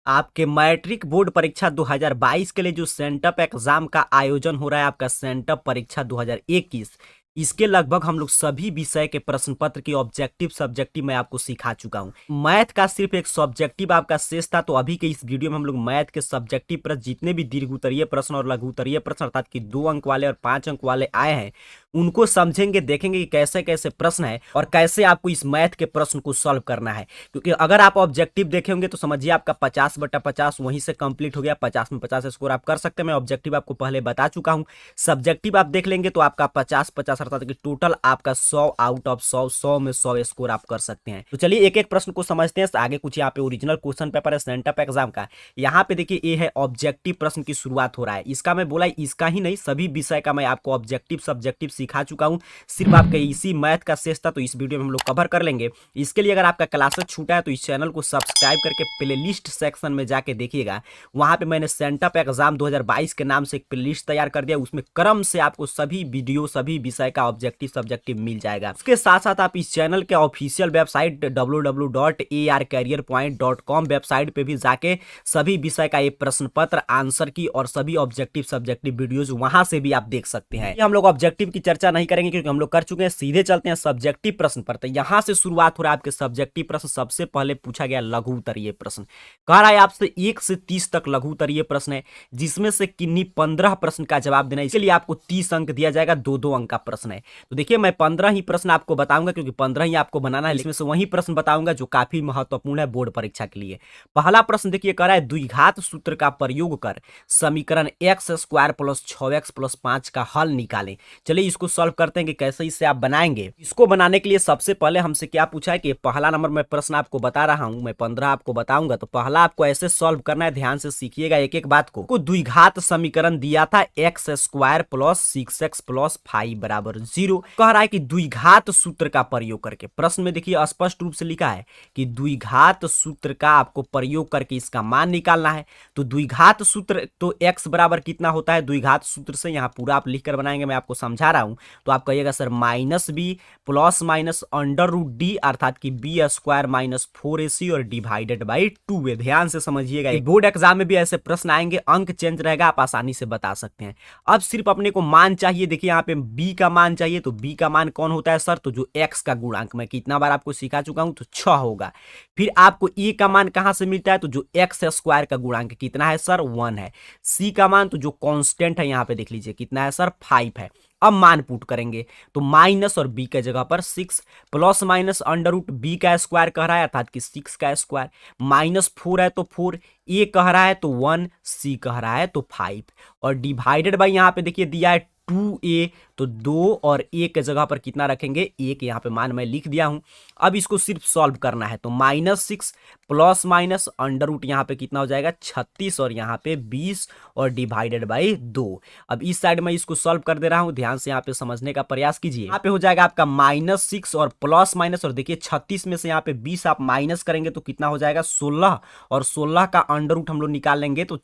आपके matric board परीक्षा 2022 के लिए जो सेंटअप एग्जाम का आयोजन हो रहा है, आपका सेंटअप परीक्षा 2021, इसके लगभग हम लोग सभी विषय के प्रश्न पत्र की ऑब्जेक्टिव सब्जेक्टिव मैं आपको सिखा चुका हूं। मैथ का सिर्फ एक सब्जेक्टिव आपका शेष था, तो अभी के इस वीडियो में हम लोग मैथ के सब्जेक्टिव प्रश्न, जितने भी दीर्घ उत्तरीय प्रश्न और लघु उत्तरीय प्रश्न अर्थात कि 2 अंक वाले और 5 अंक वाले आए हैं, उनको समझेंगे, देखेंगे कि कैसे कैसे प्रश्न है और कैसे आपको इस मैथ के प्रश्न को सॉल्व करना है। क्योंकि अगर आप ऑब्जेक्टिव देखेंगे तो समझिए आपका 50/50 वहीं से कंप्लीट हो गया, 50 में 50 स्कोर आप कर सकते हैं। मैं ऑब्जेक्टिव आपको पहले बता चुका हूं। सब्जेक्टिव आप देख लेंगे तो आपका 50/50 अर्थात कि टोटल आपका 100 आउट ऑफ 100 में 100 स्कोर आप कर सकते हैं। तो चलिए एक एक प्रश्न को समझते हैं। आगे कुछ यहाँ पे ओरिजिनल क्वेश्चन पेपर है सेंटअप एग्जाम का। यहाँ पे देखिए ये है ऑब्जेक्टिव प्रश्न की शुरुआत हो रहा है। इसका मैं बोला इसका ही नहीं, सभी विषय का मैं आपको ऑब्जेक्टिव सब्जेक्टिव सिखा चुका हूं। सिर्फ आपके इसी मैथ का शेष था, तो इस वीडियो में हम लोग कवर कर लेंगे। इसके लिए अगर आपका क्लासेस छूटा है तो इस चैनल को सब्सक्राइब करके प्लेलिस्ट सेक्शन में जाके देखिएगा। वहां पे मैंने सेंटअप एग्जाम 2022 के नाम से एक प्लेलिस्ट तैयार कर दिया। उसमें क्रम से आपको सभी वीडियो सभी विषय का ऑब्जेक्टिव सब्जेक्टिव मिल जाएगा। उसके साथ साथ आप इस चैनल के ऑफिशियल वेबसाइट www.arcareerpoint.com वेबसाइट पे भी जाके सभी विषय का ये प्रश्न पत्र, आंसर की और सभी ऑब्जेक्टिव सब्जेक्टिव वीडियोज वहां से भी आप देख सकते हैं। हम लोग ऑब्जेक्टिव की चर्चा नहीं करेंगे क्योंकि हम लोग कर चुके हैं। सीधे चलते हैं सब्जेक्टिव प्रश्न पर। तो यहां से शुरुआत हो रहा है आपके सब्जेक्टिव प्रश्न। सबसे पहले पूछा गया लघु उत्तरीय प्रश्न। कह रहा है आपसे 1 से 30 तक लघु उत्तरीय प्रश्न है, जिसमें से किन्हीं 15 प्रश्न का जवाब देना है। इसके लिए आपको 30 अंक दिया जाएगा। 2-2 अंक का प्रश्न है। तो देखिए मैं 15 ही प्रश्न आपको बताऊंगा क्योंकि 15 ही आपको बनाना है। इसमें से वही प्रश्न बताऊंगा जो काफी महत्वपूर्ण है बोर्ड परीक्षा के लिए। पहला प्रश्न देखिए, कह रहा है द्विघात सूत्र का प्रयोग कर समीकरण x² + 6x + 5 का हल निकालें। चलिए इसको सॉल्व करते हैं कि कैसे इसे आप बनाएंगे। इसको बनाने के लिए सबसे पहले हमसे क्या पूछा है कि पहला नंबर में प्रश्न आपको बता रहा हूं, मैं 15 आपको बताऊंगा। तो पहला आपको ऐसे सॉल्व करना है, ध्यान से सीखिएगा एक एक बात को। द्विघात समीकरण दिया था x² + 6x + 5 = 0। कह रहा है कि द्विघात सूत्र का प्रयोग करके, प्रश्न में देखिए स्पष्ट रूप से लिखा है कि द्विघात सूत्र का आपको प्रयोग करके इसका मान निकालना है। तो द्विघात सूत्र तो x बराबर कितना होता है द्विघात सूत्र से, यहाँ पूरा आप लिख कर बनाएंगे, मैं आपको समझा रहा हूं। तो आप कहिएगा सर -b ± √d अर्थात कि b² - 4ac और डिवाइडेड बाई 2a। ध्यान से समझिएगा, बोर्ड एग्जाम में भी ऐसे प्रश्न आएंगे, अंक चेंज रहेगा, आप आसानी से बता सकते हैं। अब सिर्फ अपने को मान चाहिए। देखिए यहाँ पे b का मान चाहिए। तो b का मान कौन होता है सर? तो जो x का गुणांक, मैं कितना बार आपको सिखा चुका हूं, तो 6 होगा। फिर आपको a का मान कहां से मिलता है? तो जो x² का गुणांक कितना है सर? 1 है। c का मान तो जो कांस्टेंट है यहाँ पे देख लीजिए कितना है सर? 5 है। अब मान पुट करेंगे तो माइनस और b के जगह पर 6 ± √b का स्क्वायर कह रहा है अर्थात कि 6 का स्क्वायर, -4 है तो 4, a कह रहा है तो 1, c कह रहा है तो 5 और डिवाइडेड बाई यहाँ पे देखिए दिया है 2a, तो 2 और a के जगह पर कितना रखेंगे? 1। यहाँ पे मान मैं लिख दिया हूं। अब इसको सिर्फ सॉल्व करना है। तो -6 ± √ यहाँ पे कितना हो जाएगा? 36 और यहाँ पे 20 और डिवाइडेड बाई 2। अब इस साइड में इसको सॉल्व कर दे रहा हूं, ध्यान से यहाँ पे समझने का प्रयास कीजिए। यहाँ पे हो जाएगा आपका -6 और प्लस माइनस, और देखिए 36 में से यहाँ पे 20 आप माइनस करेंगे तो कितना हो जाएगा? 16 और 16 का अंडर हम लोग निकाल लेंगे तो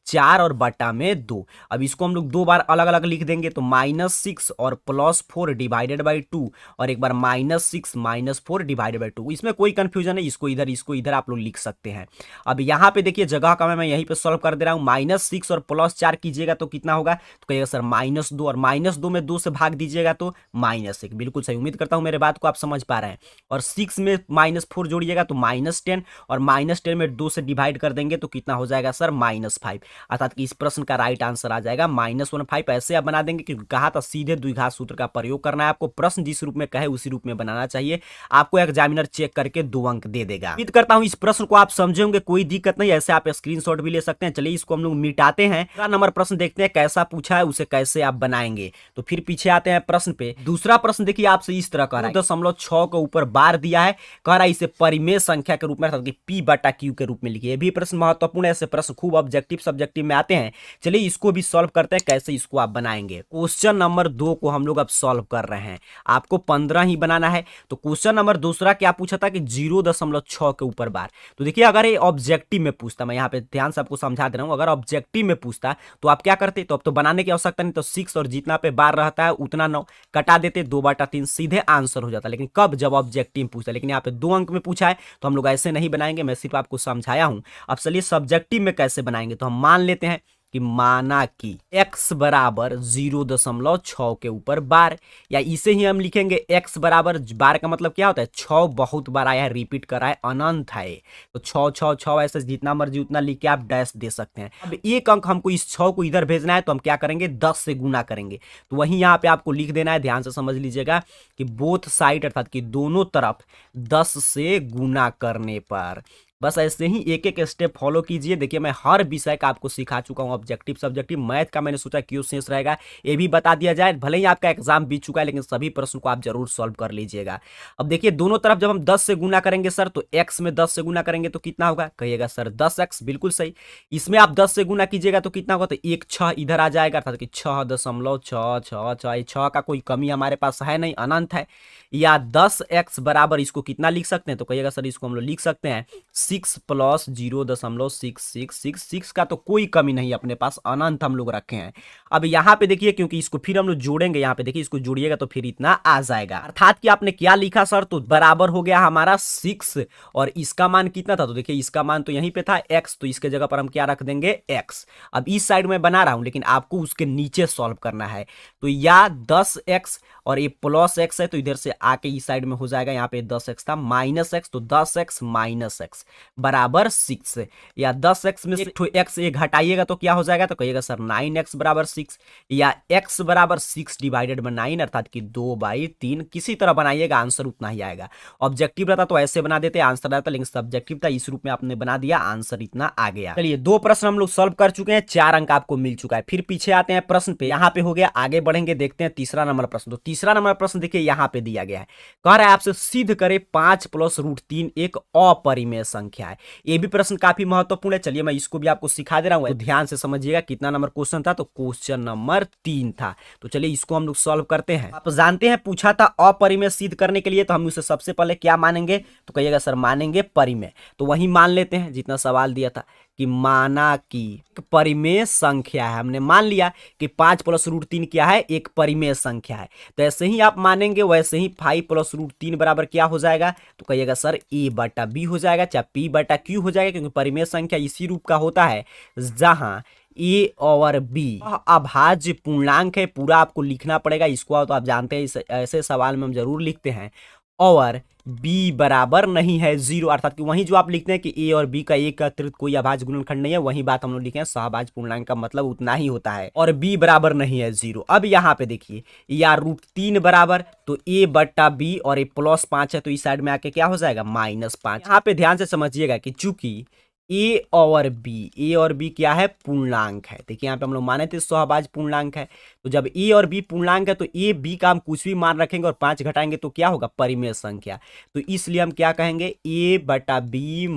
4 और बटा में 2। अब इसको हम लोग 2 बार अलग अलग लिख देंगे तो -6 और +4 डिवाइडेड बाई 2 और एक बार -6 -4 डिवाइडेड बाई 2। इसमें कोई कंफ्यूजन है, इसको इधर आप लोग लिख सकते हैं। अब यहाँ पे देखिए जगह का मैं यहीं पे सॉल्व कर दे रहा हूँ। -6 और +4 कीजिएगा तो कितना होगा? तो कहिएगा सर -2 और -2 में 2 से भाग दीजिएगा तो -1। बिल्कुल सही, उम्मीद करता हूँ मेरे बात को आप समझ पा रहे हैं। और 6 में -4 जोड़िएगा तो -10 और -10 में 2 से डिवाइड कर देंगे तो कितना हो जाएगा सर? -5। अर्थात कि इस प्रश्न का राइट आंसर आ जाएगा -15। ऐसे आप बना देंगे क्योंकि कहा था सीधे द्विघात सूत्र का प्रयोग करना है आपको। प्रश्न जिस रूप में कहे उसी रूप में बनाना चाहिए। आपको एग्जामिनर चेक करके 2 अंक दे देगा। उम्मीद करता हूं इस प्रश्न को आप समझे होंगे, कोई दिक्कत नहीं। ऐसे आप स्क्रीनशॉट भी ले सकते हैं। चलिए इसको हम लोग मिटाते हैं। दूसरा नंबर प्रश्न देखते हैं कैसा पूछा है, उसे कैसे आप बनाएंगे। तो फिर पीछे आते हैं प्रश्न पे। दूसरा प्रश्न देखिए आपसे इस तरह कह रहा है 2.6 के ऊपर बार दिया है, कह रहा है इसे परिमेय संख्या के रूप में अर्थात कि p/q के रूप में लिखिए। ये भी प्रश्न महत्वपूर्ण है। ऐसे प्रश्न खूब ऑब्जेक्टिव सब्जेक्ट ऑब्जेक्टिव में आते हैं। चलिए इसको भी सॉल्व करते हैं, कैसे इसको आप बनाएंगे। क्वेश्चन नंबर 2 को हम लोग अब सॉल्व कर रहे हैं। आपको 15 ही बनाना है। तो क्वेश्चन नंबर दूसरा क्या पूछा था कि 0.6 के ऊपर बार। तो देखिए अगर ये ऑब्जेक्टिव में पूछता, मैं यहाँ पे ध्यान से आपको समझा दे रहा हूँ, अगर ऑब्जेक्टिव में पूछता तो आप क्या करते, तो अब तो बनाने की आवश्यकता नहीं, तो 6 और जितना पे बार रहता है उतना 9 कटा देते, 2/3 सीधे आंसर हो जाता। लेकिन कब, जब ऑब्जेक्टिव पूछता। लेकिन यहाँ पे 2 अंक में पूछा है तो हम लोग ऐसे नहीं बनाएंगे, मैं सिर्फ आपको समझाया हूं। अब चलिए सब्जेक्टिव में कैसे बनाएंगे। तो हम मान लेते हैं कि माना कि x बराबर 0.6 के ऊपर बार, या इसे ही हम लिखेंगे x बराबर, बार का मतलब क्या होता है, 6 बहुत बार आया है, रिपीट कर रहा है, अनंत है, तो 6 6 6 ऐसे जितना मर्जी उतना लिख के आप डैश दे सकते हैं। अब एक अंक हमको इस 6 को इधर भेजना है, तो हम क्या करेंगे, 10 से गुना करेंगे। तो वहीं यहाँ पे आपको लिख देना है, ध्यान से समझ लीजिएगा कि बोथ साइड अर्थात कि दोनों तरफ 10 से गुना करने पर, बस ऐसे ही एक एक स्टेप फॉलो कीजिए। देखिए मैं हर विषय का आपको सिखा चुका हूं, ऑब्जेक्टिव सब्जेक्टिव मैथ का मैंने सोचा क्यों शेष रहेगा ये भी बता दिया जाए। भले ही आपका एग्जाम बीत चुका है लेकिन सभी प्रश्न को आप जरूर सॉल्व कर लीजिएगा। अब देखिए दोनों तरफ जब हम 10 से गुना करेंगे सर, तो x में 10 से गुना करेंगे तो कितना होगा, कहिएगा सर 10x, बिल्कुल सही। इसमें आप 10 से गुना कीजिएगा तो कितना होगा, तो एक 6 इधर आ जाएगा, अर्थात कि 6.666, 6 का कोई कमी हमारे पास है नहीं, अनंत है। या 10x बराबर, इसको कितना लिख सकते हैं, तो कहिएगा सर इसको हम लोग लिख सकते हैं 6 + 0.666, का तो कोई कमी नहीं अपने पास, अनंत हम लोग रखे हैं। अब यहाँ पे देखिए क्योंकि इसको फिर हम लोग जोड़ेंगे, यहाँ पे देखिए इसको जोड़िएगा तो फिर इतना आ जाएगा, अर्थात कि आपने क्या लिखा सर, तो बराबर हो गया हमारा 6 और इसका मान कितना था, तो देखिए इसका मान तो यहीं पे था x, तो इसके जगह पर हम क्या रख देंगे x। अब इस साइड में बना रहा हूं लेकिन आपको उसके नीचे सॉल्व करना है, तो या 10x और ये +x है तो इधर से आके इस साइड में हो जाएगा, यहाँ पे 10x था -x, तो 10x - x बराबर 6, या 10x में से x ये घटाइएगा तो क्या हो जाएगा, तो कहिएगा सर 9x बराबर 6, या x बराबर 6 डिवाइडेड बाय 9 अर्थात कि 2/3, किसी तरह बनाइएगा आंसर उतना ही आएगा। ऑब्जेक्टिव रहता तो ऐसे बना देते आंसर रहता, लेकिन सब्जेक्टिव था इस रूप में आपने बना दिया, आंसर इतना आ गया। चलिए 2 प्रश्न हम लोग सॉल्व कर चुके हैं, 4 अंक आपको मिल चुका है। फिर पीछे आते हैं प्रश्न पे, यहाँ पे हो गया, आगे बढ़ेंगे देखते हैं तीसरा नंबर प्रश्न। तो तीसरा नंबर प्रश्न देखिए यहाँ पे दिया गया है, कह रहा है आपसे सिद्ध करे 5 + √3 एक अपरिमेय संख्या है। ये भी प्रश्न काफी महत्वपूर्ण है, चलिए मैं इसको भी आपको सिखा दे रहा हूं, तो ध्यान से समझिएगा कितना नंबर क्वेश्चन था, तो क्वेश्चन नंबर 3 था। तो चलिए इसको हम लोग सॉल्व करते हैं। आप जानते हैं पूछा था अपरिमेय सिद्ध करने के लिए, तो हम उसे सबसे पहले क्या मानेंगे, तो कहिएगा सर मानेंगे परिमेय। तो वही मान लेते हैं जितना सवाल दिया था कि माना कि परिमेय संख्या है, हमने मान लिया कि 5 + √3 क्या है, एक परिमेय संख्या है। तो ऐसे ही आप मानेंगे वैसे ही 5 + √3 बराबर क्या हो जाएगा, तो कहिएगा सर a/b हो जाएगा, चाहे p/q हो जाएगा, क्योंकि परिमेय संख्या इसी रूप का होता है जहां a और b अभाज्य पूर्णांक है। पूरा आपको लिखना पड़ेगा इसको, तो आप जानते हैं ऐसे सवाल में हम जरूर लिखते हैं, और b बराबर नहीं है 0, अर्थात कि वहीं जो आप लिखते हैं कि a और b का एक का अतिरिक्त कोई अभाज्य गुणनखंड नहीं है, वही बात हम लोग लिखे हैं, सहभाज्य पूर्णांक का मतलब उतना ही होता है, और b बराबर नहीं है 0। अब यहाँ पे देखिए या √3 बराबर, तो a/b और a +5 है, तो इस साइड में आके क्या हो जाएगा -5। यहाँ पे ध्यान से समझिएगा कि चूंकि a और b क्या है, पूर्णांक है। देखिए यहाँ पे हम लोग माने थे सहभाज्य पूर्णांक है, तो जब a और b पूर्णांक है तो a b का हम कुछ भी मान रखेंगे और 5 घटाएंगे तो क्या होगा, परिमेय संख्या। तो इसलिए हम क्या कहेंगे, a/b -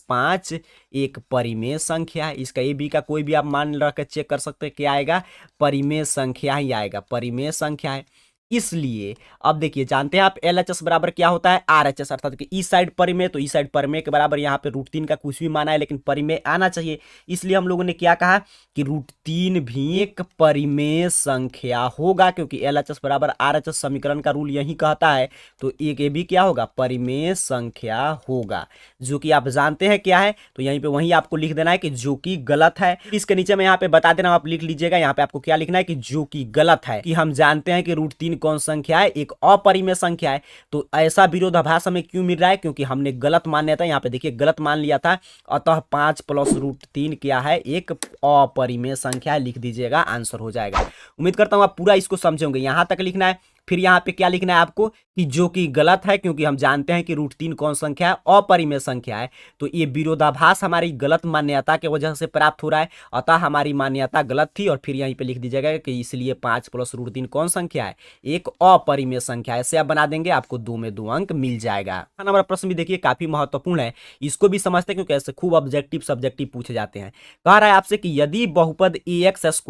5 एक परिमेय संख्या है। इसका a b का कोई भी आप मान रख के चेक कर सकते हैं, क्या आएगा, परिमेय संख्या ही आएगा, परिमेय संख्या है। इसलिए अब देखिए जानते हैं आप LHS बराबर क्या होता है, RHS, अर्थात कि इस साइड परिमेय, तो इस साइड परिमेय के बराबर, यहाँ पे √3 का कुछ भी माना है लेकिन परिमेय आना चाहिए। इसलिए हम लोगों ने क्या कहा कि √3 भी एक परिमेय संख्या होगा, क्योंकि LHS बराबर RHS समीकरण का रूल यही कहता है। तो एक ये भी क्या होगा, परिमेय संख्या होगा, जो कि आप जानते हैं क्या है। तो यहीं पे वही आपको लिख देना है कि जो कि गलत है। इसके नीचे में यहाँ पे बता देना, आप लिख लीजिएगा, यहाँ पे आपको क्या लिखना है कि जो कि गलत है, कि हम जानते हैं कि √3 कौन संख्या है, एक अपरिमेय संख्या है। तो ऐसा विरोधाभास हमें क्यों मिल रहा है, क्योंकि हमने गलत मान लिया था, यहाँ पे देखिए गलत मान लिया था, अतः 5 + √3 क्या है, एक अपरिमेय संख्या है। लिख दीजिएगा, आंसर हो जाएगा। उम्मीद करता हूं आप पूरा इसको समझे होंगे। यहां तक लिखना है फिर यहाँ पे क्या लिखना है आपको कि जो कि गलत है, क्योंकि हम जानते हैं कि √3 कौन संख्या है, अपरिमेय संख्या है। तो ये विरोधाभास हमारी गलत मान्यता के वजह से प्राप्त हो रहा है, अतः हमारी मान्यता गलत थी। और फिर यहीं पे लिख दीजिएगा कि इसलिए 5 + √3 कौन संख्या है, एक अपरिमेय संख्या है। ऐसे आप बना देंगे, आपको 2 में 2 अंक मिल जाएगा। हमारा प्रश्न भी देखिए काफी महत्वपूर्ण है, इसको भी समझते हैं क्योंकि ऐसे खूब ऑब्जेक्टिव सब्जेक्टिव पूछे जाते हैं। कह रहा है आपसे कि यदि बहुपद ax² -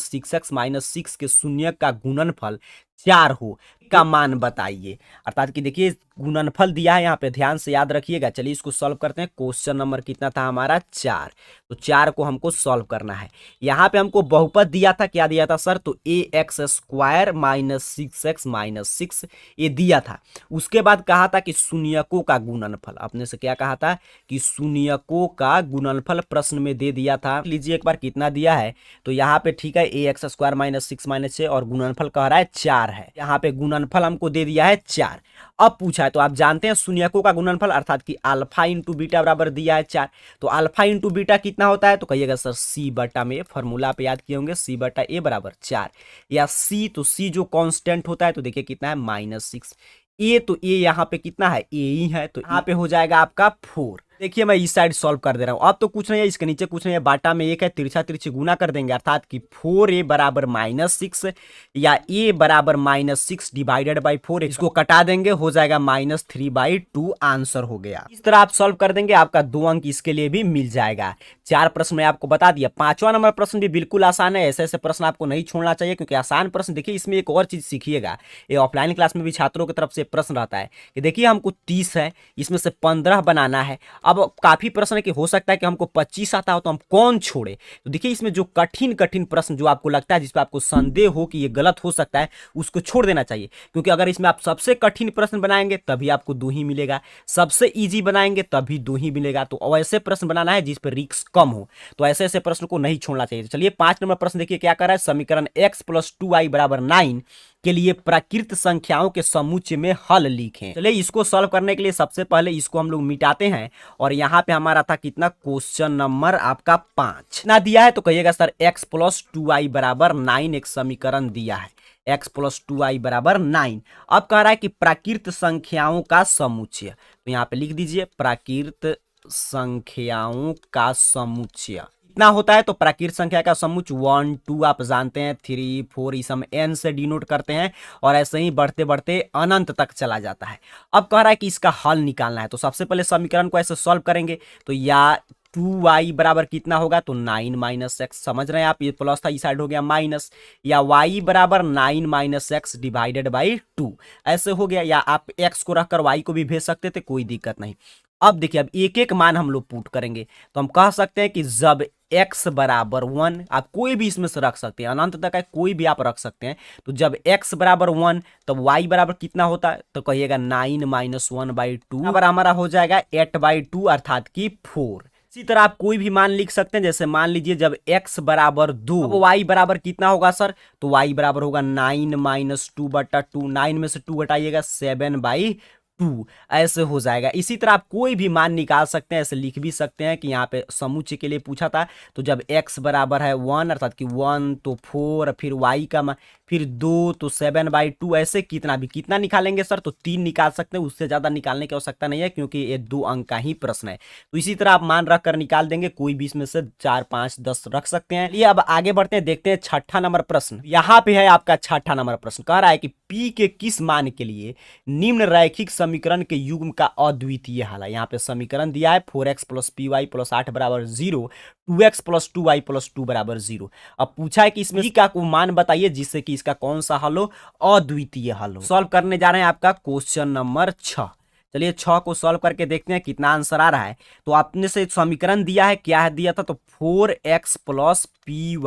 6x - 6 के शून्य का गुणनफल 4 हो का मान बताइए। अर्थात कि देखिए गुणनफल दिया है, यहाँ पे ध्यान से याद रखिएगा। चलिए इसको सॉल्व करते हैं। क्वेश्चन नंबर कितना था हमारा 4, तो 4 को हमको सॉल्व करना है। यहाँ पे हमको बहुपद दिया था, क्या दिया था सर, तो ax² - 6x - 6 ये दिया था। उसके बाद कहा था कि शून्यकों का गुणनफल, अपने से क्या कहा था कि शून्यकों का गुणनफल प्रश्न में दे दिया था। लीजिए एक बार कितना दिया है, तो यहाँ पे ठीक है ax² - 6 - 6 और गुणनफल कह रहा है 4 है। यहाँ पे गुणनफल हमको दे दिया है 4। अब पूछा है तो आप जानते हैं शून्यकों का गुणनफल अर्थात कि अल्फा इंटू बीटा बराबर दिया है 4। तो अल्फा इंटू बीटा कितना होता है, तो कहिएगा सर c बटा में, फॉर्मूला पे याद किए होंगे c बटा a बराबर 4 या c, तो c जो कांस्टेंट होता है तो देखिए कितना है -6। a तो a यहाँ पे कितना है, a ही है, तो यहाँ पे हो जाएगा आपका 4। देखिए मैं इस साइड सॉल्व कर दे रहा हूँ। अब तो कुछ नहीं है, इसके नीचे कुछ नहीं है, बाटा में 1 है, तिरछा तिरछी गुना कर देंगे अर्थात कि 4a बराबर -6 या a बराबर -6 डिवाइडेड बाई 4, इसको कटा देंगे, हो जाएगा -3/2 आंसर हो गया। इस तरह आप सॉल्व कर देंगे, आपका 2 अंक इसके लिए भी मिल जाएगा। 4 प्रश्न में आपको बता दिया। 5वां नंबर प्रश्न भी बिल्कुल आसान है, ऐसे ऐसे प्रश्न आपको नहीं छोड़ना चाहिए क्योंकि आसान प्रश्न। देखिए इसमें एक और चीज सीखिएगा, ये ऑफलाइन क्लास में भी छात्रों की तरफ से प्रश्न रहता है कि देखिए हमको 30 है, इसमें से 15 बनाना है। अब काफी प्रश्न है कि हो सकता है कि हमको 25 आता हो तो हम कौन छोड़े। तो देखिए इसमें जो कठिन कठिन प्रश्न जो आपको लगता है, जिस पर आपको संदेह हो कि ये गलत हो सकता है, उसको छोड़ देना चाहिए। क्योंकि अगर इसमें आप सबसे कठिन प्रश्न बनाएंगे तभी आपको 2 ही मिलेगा, सबसे इजी बनाएंगे तभी 2 ही मिलेगा। तो ऐसे प्रश्न बनाना है जिस पर रिस्क कम हो, तो ऐसे ऐसे प्रश्न को नहीं छोड़ना चाहिए। चलिए 5 नंबर प्रश्न देखिए क्या कर रहा है, समीकरण x + 2y = 9 के लिए प्राकृत संख्याओं के समुच्चय में हल लिखें। चलिए इसको सॉल्व करने के लिए सबसे पहले इसको हम लोग मिटाते हैं और यहाँ पे हमारा था कितना, क्वेश्चन नंबर आपका 5 ना दिया है, तो कहिएगा सर x + 2y = 9 एक समीकरण दिया है, x + 2y = 9। अब कह रहा है कि प्राकृत संख्याओं का समुच्चय, तो यहाँ पे लिख दीजिए प्राकृत संख्याओं का समुच्चय कितना होता है, तो प्राकृत संख्या का समुच्चय 1 2 आप जानते हैं, 3 4 इस हम n से डिनोट करते हैं और ऐसे ही बढ़ते बढ़ते अनंत तक चला जाता है। अब कह रहा है कि इसका हल निकालना है, तो सबसे पहले समीकरण को ऐसे सॉल्व करेंगे। तो या 2y बराबर कितना होगा, तो 9 - x, समझ रहे हैं आप, ये प्लस था इस साइड हो गया माइनस, या y बराबर 9 - x डिवाइडेड बाई 2 ऐसे हो गया, या आप x को रखकर y को भी भेज सकते थे, कोई दिक्कत नहीं। अब देखिए अब एक एक मान हम लोग पुट करेंगे, तो हम कह सकते हैं कि जब x बराबर 1, आप कोई भी इसमें से रख सकते हैं, अनंत तक है कोई भी आप रख सकते हैं। तो जब x बराबर 1 तब y बराबर कितना होता है, तो कहिएगा 9 - 1/2 बराबर हमारा हो जाएगा 8/2 अर्थात कि 4। इसी तरह आप कोई भी मान लिख सकते हैं, जैसे मान लीजिए जब x बराबर 2, अब y बराबर कितना होगा सर, तो y बराबर होगा 9 - 2/2, 9 में से 2 घटाइएगा 7/2 ऐसे हो जाएगा। इसी तरह आप कोई भी मान निकाल सकते हैं, ऐसे लिख भी सकते हैं कि यहाँ पे समुच्चय के लिए पूछा था, तो जब x बराबर है 1 अर्थात कि 1 तो 4, फिर y का फिर 2 तो 7/2, ऐसे कितना निकालेंगे सर, तो 3 निकाल सकते हैं, उससे ज्यादा निकालने की आवश्यकता नहीं है क्योंकि ये 2 अंक का ही प्रश्न है। तो इसी तरह आप मान रख कर निकाल देंगे, कोई भी इसमें से 4 5 10 रख सकते हैं। ये अब आगे बढ़ते हैं, देखते हैं 6ठा नंबर प्रश्न। यहाँ पे है आपका 6ठा नंबर प्रश्न, कह रहा है कि p के किस मान के लिए निम्न रैखिक समीकरण के युग्म का अद्वितीय हल है। यहाँ पे समीकरण दिया है 4x + py + 8 = 0, 2x + 2y + 2 = 0। अब पूछा है कि इसमें p का मान बताइए जिससे कि इसका कौन सा हल हो, अद्वितीय हल हो। सॉल्व करने जा रहे हैं आपका क्वेश्चन नंबर 6। चलिए 6 को सॉल्व करके देखते हैं कितना आंसर आ रहा है। तो आपने से समीकरण दिया है, क्या है दिया था, तो 4x + py +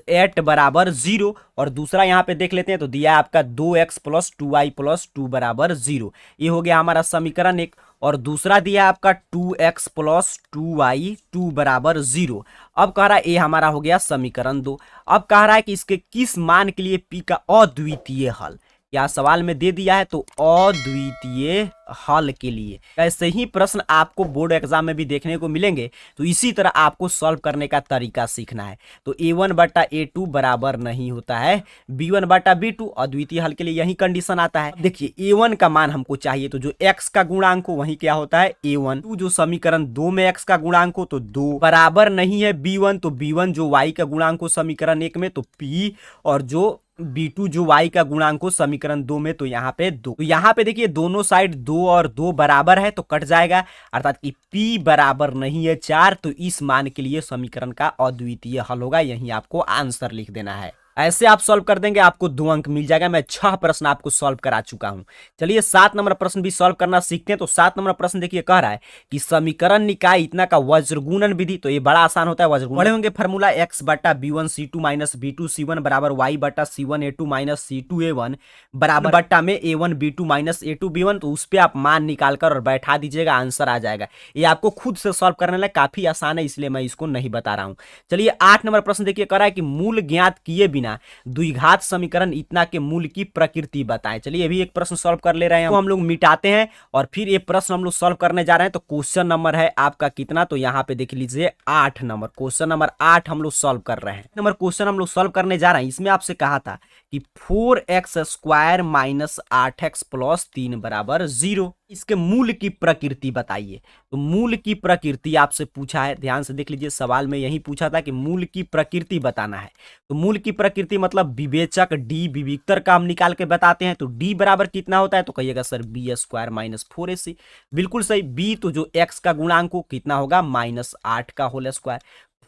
8 = 0 और दूसरा यहाँ पे देख लेते हैं, तो दिया है आपका 2x + 2y + 2 = 0। ये हो गया हमारा समीकरण 1 और दूसरा दिया आपका 2x + 2y 2 = 0। अब कह रहा है ये हमारा हो गया समीकरण 2। अब कह रहा है कि इसके किस मान के लिए p का अद्वितीय हल, या सवाल में दे दिया है, तो अद्वितीय हल के लिए। ऐसे ही प्रश्न आपको बोर्ड एग्जाम में भी देखने को मिलेंगे, तो इसी तरह आपको सॉल्व करने का तरीका सीखना है। तो a1/a2 बराबर नहीं होता है b1/b2, अद्वितीय हल के लिए यही कंडीशन आता है। देखिए a1 का मान हमको चाहिए, तो जो x का गुणांक हो वही क्या होता है a1, जो समीकरण 2 में x का गुणांक हो तो 2 बराबर नहीं है b1, तो b1 जो y का गुणांक हो समीकरण 1 में तो p, और जो b2 जो y का गुणांक हो समीकरण 2 में तो यहाँ पे 2। तो यहाँ पे देखिए दोनों साइड 2 और 2 बराबर है तो कट जाएगा, अर्थात कि p बराबर नहीं है 4, तो इस मान के लिए समीकरण का अद्वितीय हल होगा। यहीं आपको आंसर लिख देना है। ऐसे आप सॉल्व कर देंगे, आपको 2 अंक मिल जाएगा। मैं 6 प्रश्न आपको सॉल्व करा चुका हूं। चलिए 7 नंबर प्रश्न भी सॉल्व करना सीखते हैं। तो 7 नंबर प्रश्न देखिए कह रहा है कि समीकरण निकाय इतना का वज्रगुणन विधि, तो ये बड़ा आसान होता है वज्रगुणन। पढ़े होंगे फॉर्मूला x/b1c2 - b2c1 बराबर y/c1a2 - c2a1 बराबर बट्टा में a1b2 - a2b1। तो उस पर आप मान निकाल कर और बैठा दीजिएगा, आंसर आ जाएगा। ये आपको खुद से सॉल्व करने लगे, काफी आसान है, इसलिए मैं इसको नहीं बता रहा हूं। चलिए 8 नंबर प्रश्न देखिए कह रहा है कि मूल ज्ञात किए बिना द्विघात समीकरण इतना के मूल की प्रकृति बताएं। चलिए अभी एक प्रश्न सॉल्व कर ले रहे हैं, तो हम लोग मिटाते हैं और फिर ये प्रश्न हम लोग सॉल्व करने जा रहे हैं। तो क्वेश्चन नंबर है आपका कितना, तो यहाँ पे देख लीजिए 8 नंबर, क्वेश्चन नंबर 8 हम लोग सॉल्व कर रहे हैं। नंबर क्वेश्चन हम लोग सॉल्व करने जा रहे हैं। इसमें आपसे कहा था कि 4x² - 8x + 3 बराबर 0, इसके मूल की प्रकृति बताइए। तो मूल की प्रकृति आपसे पूछा है, ध्यान से देख लीजिए, सवाल में यही पूछा था कि मूल की प्रकृति बताना है। तो मूल की प्रकृति मतलब विवेचक d विविक्तर का हम निकाल के बताते हैं। तो d बराबर कितना होता है, तो कहिएगा सर b² - 4ac, बिल्कुल सही। b तो जो x का गुणांक हो कितना होगा -8 का होल स्क्वायर,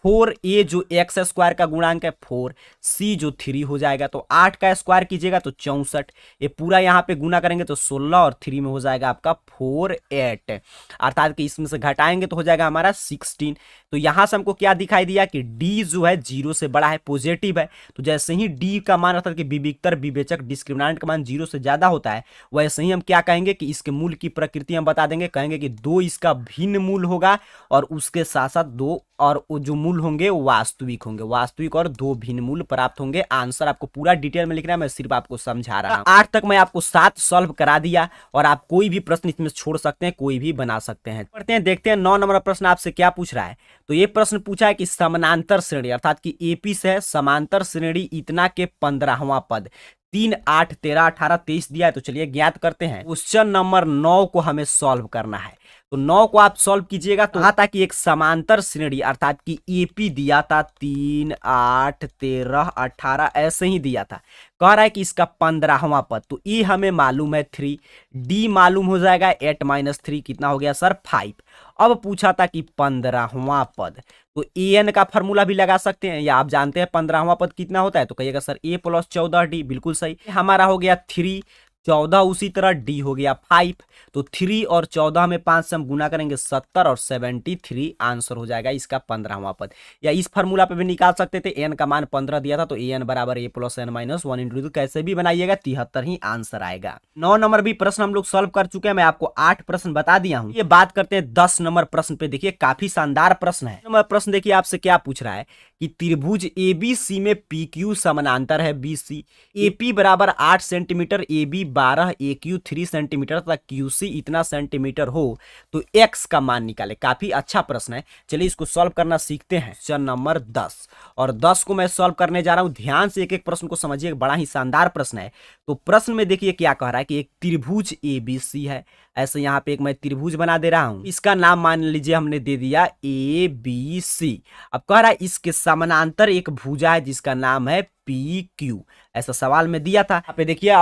4a जो x² का गुणांक है 4, c जो 3 हो जाएगा, तो 8 का स्क्वायर कीजिएगा तो 64, ये पूरा यहाँ पे गुना करेंगे तो 16 और 3 में हो जाएगा आपका 48, अर्थात कि इसमें से घटाएंगे तो हो जाएगा हमारा 16। तो यहाँ से हमको क्या दिखाई दिया कि d जो है 0 से बड़ा है, पॉजिटिव है। तो जैसे ही d का मान अर्थात कि विविक्तर विवेचक डिस्क्रिमिनेंट का मान 0 से ज्यादा होता है, वैसे ही हम क्या कहेंगे कि इसके मूल की प्रकृति हम बता देंगे, कहेंगे कि 2 इसका भिन्न मूल होगा और उसके साथ साथ 2 और जो मूल होंगे वास्तविक होंगे, वास्तविक और 2 भिन्न मूल प्राप्त होंगे। आंसर आपको पूरा डिटेल में लिखना है, मैं सिर्फ आपको समझा रहा हूं। 8 तक मैं आपको 7 सॉल्व करा दिया और आप कोई भी प्रश्न इसमें छोड़ सकते हैं, कोई भी बना सकते हैं। पढ़ते हैं, देखते हैं 9 नंबर प्रश्न आपसे क्या पूछ रहा है। तो ये प्रश्न पूछा है कि समानांतर श्रेणी अर्थात कि एपी से समांतर श्रेणी इतना के 15वां पद 3, 8, 13, 18, 23 दिया है। तो चलिए ज्ञात करते हैं। क्वेश्चन नंबर 9 को हमें सॉल्व करना है। तो 9 को आप सॉल्व कीजिएगा। तो कहा था कि एक समांतर श्रेणी अर्थात कि एपी दिया था 3, 8, 13, 18 ऐसे ही दिया था। कह रहा है कि इसका 15वां पद, तो ए हमें मालूम है 3, डी मालूम हो जाएगा 8 - 3 कितना हो गया सर 5। अब पूछा था कि 15वां पद, तो एन का फॉर्मूला भी लगा सकते हैं, या आप जानते हैं 15वां पद कितना होता है, तो कहिएगा सर a + 14d, बिल्कुल सही। हमारा हो गया 3, 14 उसी तरह d हो गया 5। तो 3 और 14 में 5 से हम गुना करेंगे 70 और 73 आंसर हो जाएगा इसका 15वां पद। या इस फार्मूला पे भी निकाल सकते थे, n का मान 15 दिया था तो an बराबर a + n - 1 × 2, कैसे भी बनाइएगा 73 ही आंसर आएगा। 9 नंबर भी प्रश्न हम लोग सॉल्व कर चुके हैं, मैं आपको 8 प्रश्न बता दिया हूं। ये बात करते हैं 10 नंबर प्रश्न पे। देखिए काफी शानदार प्रश्न है। नंबर प्रश्न देखिए आपसे क्या पूछ रहा है कि त्रिभुज ABC में PQ समानांतर है BC, AP बराबर 8 सेंटीमीटर, AB 12, AQ 3 सेंटीमीटर तथा QC इतना सेंटीमीटर हो तो X का मान निकाले। काफी अच्छा प्रश्न है, चलिए इसको सॉल्व करना सीखते हैं। क्वेश्चन नंबर 10 और 10 को मैं सॉल्व करने जा रहा हूं। ध्यान से एक एक प्रश्न को समझिए, बड़ा ही शानदार प्रश्न है। तो प्रश्न में देखिए क्या कह रहा है कि एक त्रिभुज ABC है, ऐसे यहाँ पे एक मैं त्रिभुज बना दे रहा हूं, इसका नाम मान लीजिए हमने दे दिया ABC। अब कह रहा है इसके समानांतर एक भुजा है जिसका नाम है PQ, ऐसा सवाल में दिया था। यहाँ पे देखिए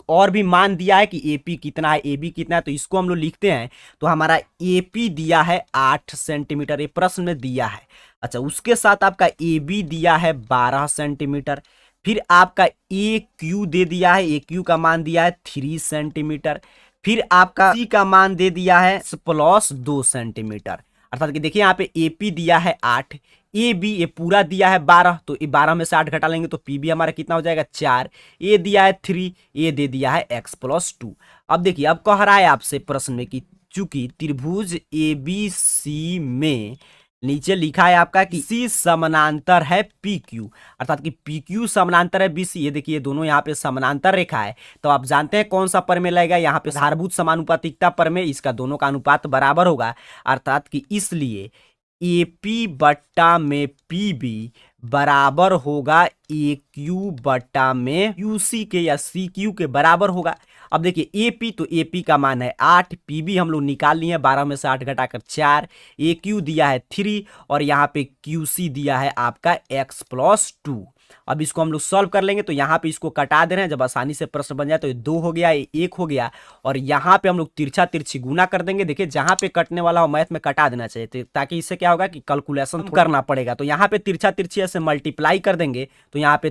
और भी मान दिया है कि AP कितना है, AB कितना है, तो इसको हम लोग लिखते हैं। तो हमारा AP दिया है 8 सेंटीमीटर, ये प्रश्न में दिया है। अच्छा, उसके साथ आपका AB दिया है 12 सेंटीमीटर, फिर आपका AQ दे दिया है, AQ का मान दिया है 3 सेंटीमीटर, फिर आपका C का मान दे दिया है +2 सेंटीमीटर। अर्थात कि देखिए यहाँ पे AP दिया है 8, AB ये पूरा दिया है 12, तो 12 में से 8 घटा लेंगे तो PB हमारा कितना हो जाएगा 4, A दिया है 3, A दे दिया है x + 2। अब देखिए अब कह रहा है आपसे प्रश्न में कि चूंकि त्रिभुज ABC में नीचे लिखा है आपका कि सी समानांतर है पी क्यू, अर्थात कि पी क्यू समानांतर है बी सी। ये देखिए दोनों यहाँ पे समानांतर रेखा है, तो आप जानते हैं कौन सा प्रमेय लगेगा, यहाँ पे आधारभूत समानुपातिकता प्रमेय, इसका दोनों का अनुपात बराबर होगा, अर्थात कि इसलिए एपी बट्टा में पीबी बराबर होगा ए क्यू बट्टा में यूसी के या सी क्यू के बराबर होगा। अब देखिए एपी, तो एपी का मान है 8, पीबी हम लोग निकाल लिए हैं 12 में से 8 घटाकर 4, ए क्यू दिया है 3 और यहाँ पे क्यूसी दिया है आपका x+2। अब इसको हम लोग सॉल्व कर लेंगे, तो यहाँ पे इसको कटा दे रहे हैं, जब आसानी से प्रश्न बन जाए तो ये 2 हो गया, ये 1 हो गया और यहाँ पे हम लोग तिरछा तिरछी गुना कर देंगे। देखिए जहाँ पे कटने वाला हो मैथ में कटा देना चाहिए, ताकि इससे क्या होगा कि कैलकुलेशन करना पड़ेगा। तो यहाँ पे तिरछा तिरछी ऐसे मल्टीप्लाई कर देंगे, तो यहाँ पे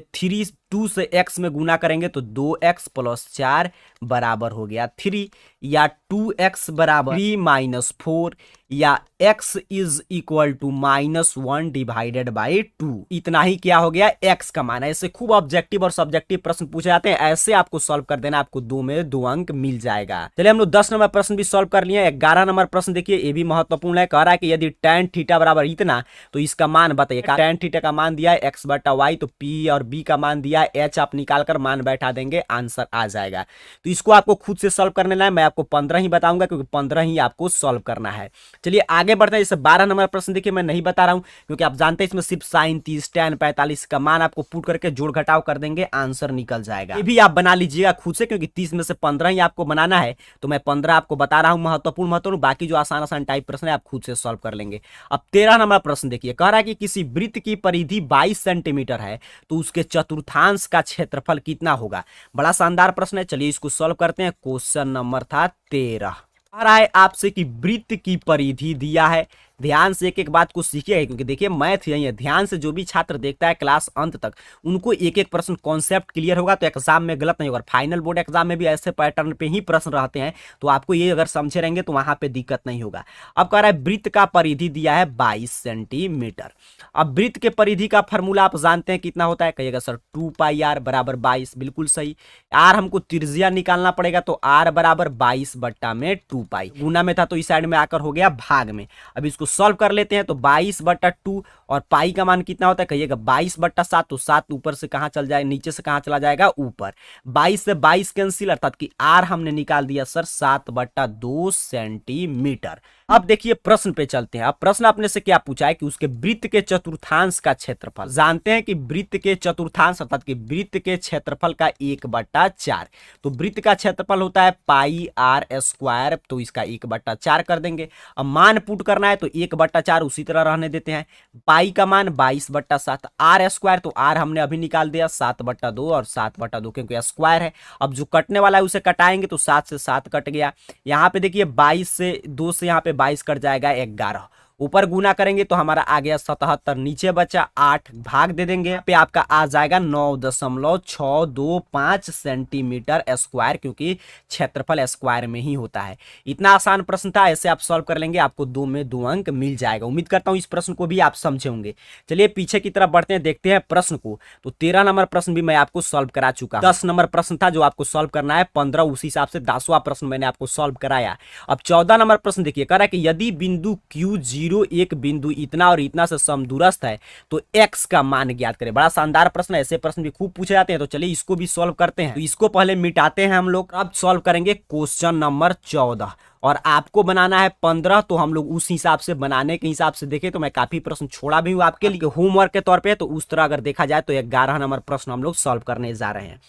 2 से x में गुना करेंगे तो 2x + 4 बराबर हो गया 3, या 2x बराबर 3 - 4, या x is equal to -1 divided by 2। इतना ही क्या हो गया, x का मान है। ऐसे खूब ऑब्जेक्टिव और सब्जेक्टिव प्रश्न पूछे जाते हैं, ऐसे आपको सॉल्व कर देना, आपको 2 में 2 अंक मिल जाएगा। चलिए हम लोग 10 नंबर प्रश्न भी सॉल्व कर लिए। 11 नंबर प्रश्न देखिए, ये भी महत्वपूर्ण है। कह रहा है कि यदि tan थीटा बराबर इतना, तो इसका मान बताइए। tan थीटा का मान दिया है x/y, तो p और b का मान दिया है h, आप निकालकर मान बैठा देंगे, आंसर आ जाएगा। तो इसको आपको खुद से सॉल्व करना है, मैं आपको 15 ही बताऊंगा क्योंकि 15 ही आपको सॉल्व करना है। चलिए आगे बढ़ते हैं। जैसे 12 नंबर प्रश्न देखिए मैं नहीं बता रहा हूं क्योंकि आप जानते हैं इसमें सिर्फ sin 30 tan 45 का मान आपको पुट करके जोड़ घटाव कर देंगे, आंसर निकल जाएगा। ये भी आप बना लीजिएगा खुद से, क्योंकि 30 में से 15 ही आपको बनाना है, तो मैं 15 आपको बता रहा हूं महत्वपूर्ण। बाकी जो आसान आसान टाइप प्रश्न है आप खुद से सॉल्व कर लेंगे। अब 13 नंबर प्रश्न देखिए, कह रहा है कि किसी वृत्त की परिधि 22 सेंटीमीटर है, तो उसके चतुर्थांश का क्षेत्रफल कितना होगा। बड़ा शानदार प्रश्न है, चलिए इसको सॉल्व करते हैं। क्वेश्चन नंबर था 13। कह रहा है आपसे कि वृत्त की परिधि दिया है। ध्यान से एक एक बात को सीखिएगा, क्योंकि देखिए मैथ यही है, ध्यान से जो भी छात्र देखता है क्लास अंत तक, उनको एक एक प्रश्न कॉन्सेप्ट क्लियर होगा तो एग्जाम में गलत नहीं होगा। फाइनल बोर्ड एग्जाम में भी ऐसे पैटर्न पे ही प्रश्न रहते हैं, तो आपको ये अगर समझे रहेंगे तो वहां पे दिक्कत नहीं होगा। अब कह रहा है वृत्त का परिधि दिया है 22 सेंटीमीटर। अब वृत्त के परिधि का फॉर्मूला आप जानते हैं कितना होता है, कहिएगा सर 2πr बराबर 22, बिल्कुल सही। आर हमको त्रिज्या निकालना पड़ेगा, तो आर बराबर 22/2π, गुना में था तो इस साइड में आकर हो गया भाग में। अब इसको सॉल्व कर लेते हैं, तो 22/2 और पाई का मान कितना होता है, कहिएगा 22/7, तो 7 ऊपर से कहां चल जाए, नीचे से कहां चला जाएगा, ऊपर। 22 से 22 कैंसिल, अर्थात कि आर हमने निकाल दिया सर 7/2 सेंटीमीटर। अब देखिए प्रश्न पे चलते हैं। अब प्रश्न अपने से क्या पूछा है कि उसके वृत्त के चतुर्थांश का क्षेत्रफल। जानते हैं कि वृत्त के चतुर्थांश अर्थात कि वृत्त के क्षेत्रफल का 1/4, तो वृत्त का क्षेत्रफल होता है πr², तो इसका 1/4 कर देंगे। अब मान पुट करना है तो 1/4 उसी तरह रहने देते हैं। पाई का मान 22/7, r², तो r हमने अभी निकाल दिया 7/2 और 7/2 क्योंकि स्क्वायर है। अब जो कटने वाला है उसे कटाएंगे तो 7 से 7 कट गया। यहाँ पे देखिए 22 से 2 से यहाँ पे 22 कट जाएगा 11, ऊपर गुना करेंगे तो हमारा आ गया 77, नीचे बचा 8, भाग दे देंगे पे आपका आ जाएगा 9.625 सेंटीमीटर स्क्वायर, क्योंकि क्षेत्रफल स्क्वायर में ही होता है। इतना आसान प्रश्न था, ऐसे आप सॉल्व कर लेंगे, आपको 2 में 2 अंक मिल जाएगा। उम्मीद करता हूं इस प्रश्न को भी आप समझे होंगे। चलिए पीछे की तरफ बढ़ते हैं, देखते हैं प्रश्न को। तो 13 नंबर प्रश्न भी मैं आपको सॉल्व करा चुका। 10 नंबर प्रश्न था जो आपको सॉल्व करना है, 15 उसी हिसाब से 10वां प्रश्न मैंने आपको सॉल्व कराया। अब 14 नंबर प्रश्न देखिए, कह रहा है कि यदि बिंदु Q0 एक बिंदु इतना और इतना से समदूरस्थ है तो x का मान ज्ञात करें। बड़ा शानदार प्रश्न है, ऐसे प्रश्न भी खूब पूछे जाते हैं, तो चलिए इसको भी सॉल्व करते हैं। तो इसको पहले मिटाते हैं हम लोग, अब सॉल्व करेंगे क्वेश्चन नंबर 14 और आपको बनाना है 15, तो हम लोग उस हिसाब से बनाने के हिसाब से देखें तो मैं काफी प्रश्न छोड़ा भी हूं आपके लिए होमवर्क के तौर पे, तो उस तरह अगर देखा जाए तो 11 नंबर प्रश्न हम लोग सॉल्व करने जा रहे हैं।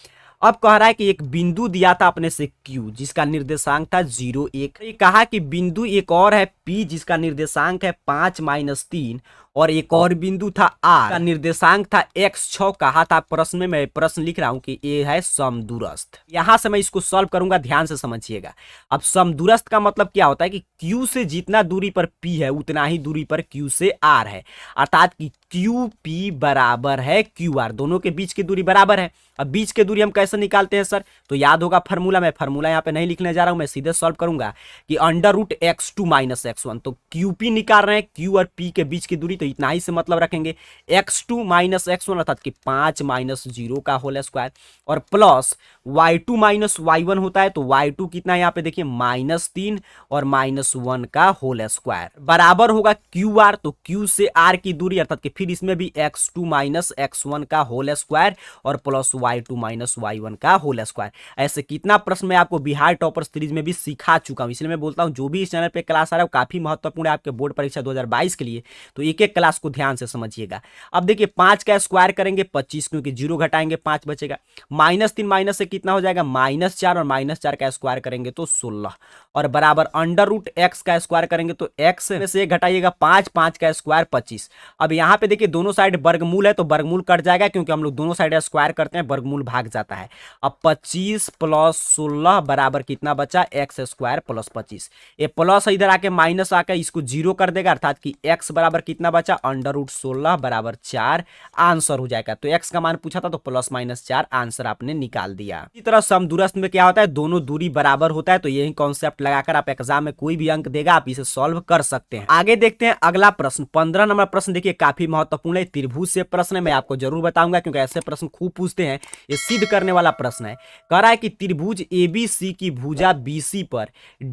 अब कह रहा है कि एक बिंदु दिया था अपने से Q जिसका निर्देशांक था 0 1, कहा कि बिंदु एक और है P जिसका निर्देशांक है 5 - 3, और एक और बिंदु था R का निर्देशांक था x6। कहा था प्रश्न में, मैं प्रश्न लिख रहा हूं कि ये है समदूरस्थ। यहां से मैं इसको सॉल्व करूंगा, ध्यान से समझिएगा। अब समदूरस्थ का मतलब क्या होता है कि Q से जितना दूरी पर P है उतना ही दूरी पर Q से R है, अर्थात कि QP बराबर है QR, दोनों के बीच की दूरी बराबर है। अब बीच की दूरी हम कैसे निकालते हैं सर, तो याद होगा फार्मूला, मैं फार्मूला यहाँ पे नहीं लिखने जा रहा हूं, मैं सीधे सॉल्व करूंगा कि √x2 - x1, तो QP निकाल रहे हैं, Q और P के बीच की दूरी, तो इतना ही से मतलब रखेंगे। x2 माइनस x1 अर्थात कि 5 माइनस 0 का होल स्क्वायर और प्लस y2 माइनस y1 होता है तो y2 कितना है यहाँ पे देखिए -3 और -1 का होल स्क्वायर बराबर होगा QR। तो Q से R की दूरी अर्थात कि फिर इसमें भी x2 माइनस x1 का होल स्क्वायर और प्लस y2 माइनस y1 का होल स्क्वायर। ऐसे कितना प्रश्न मैं आपको बिहार टॉपर सीरीज में भी सिखा चुका हूं, इसलिए मैं बोलता हूं जो भी इस चैनल पे क्लास आ रहा है वो काफी महत्वपूर्ण है आपके बोर्ड परीक्षा 2022 के लिए, तो एक एक क्लास को ध्यान से समझिएगा। अब देखिए 5 का स्क्वायर करेंगे 25, क्योंकि 0 घटाएंगे 5 बचेगा। -3 माइनस से कितना हो जाएगा -4 और -4 का स्क्वायर करेंगे तो 16 और बराबर अंडर रूट x का स्क्वायर करेंगे तो x में से घटाइएगा 5, 5 का स्क्वायर 25। अब यहाँ पे देखिए दोनों साइड वर्गमूल है तो वर्गमूल कट जाएगा, क्योंकि हम लोग दोनों साइड स्क्वायर करते हैं, वर्गमूल भाग जाता है। अब 25 प्लस 16 बराबर कितना बचा x स्क्वायर प्लस 25। ये प्लस इधर आके माइनस आके इसको 0 कर देगा अर्थात कि x बराबर कितना बचा अंडर रूट 16 बराबर 4 आंसर हो जाएगा। तो x का मान पूछा था तो +-4 आंसर आपने निकाल दिया। इसी तरह समदूरस्थ में क्या होता है, दोनों दूरी बराबर होता है, तो यही कॉन्सेप्ट लगाकर आप एग्जाम में कोई भी अंक देगा आप इसे सॉल्व कर सकते हैं। आगे देखते हैं अगला प्रश्न 15 नंबर प्रश्न। देखिए काफी महत्वपूर्ण है, त्रिभुज से प्रश्न है, मैं आपको जरूर बताऊंगा क्योंकि ऐसे प्रश्न खूब पूछते हैं। ये सिद्ध करने वाला प्रश्न है। कह रहा है कि त्रिभुज ABC की भुजा BC पर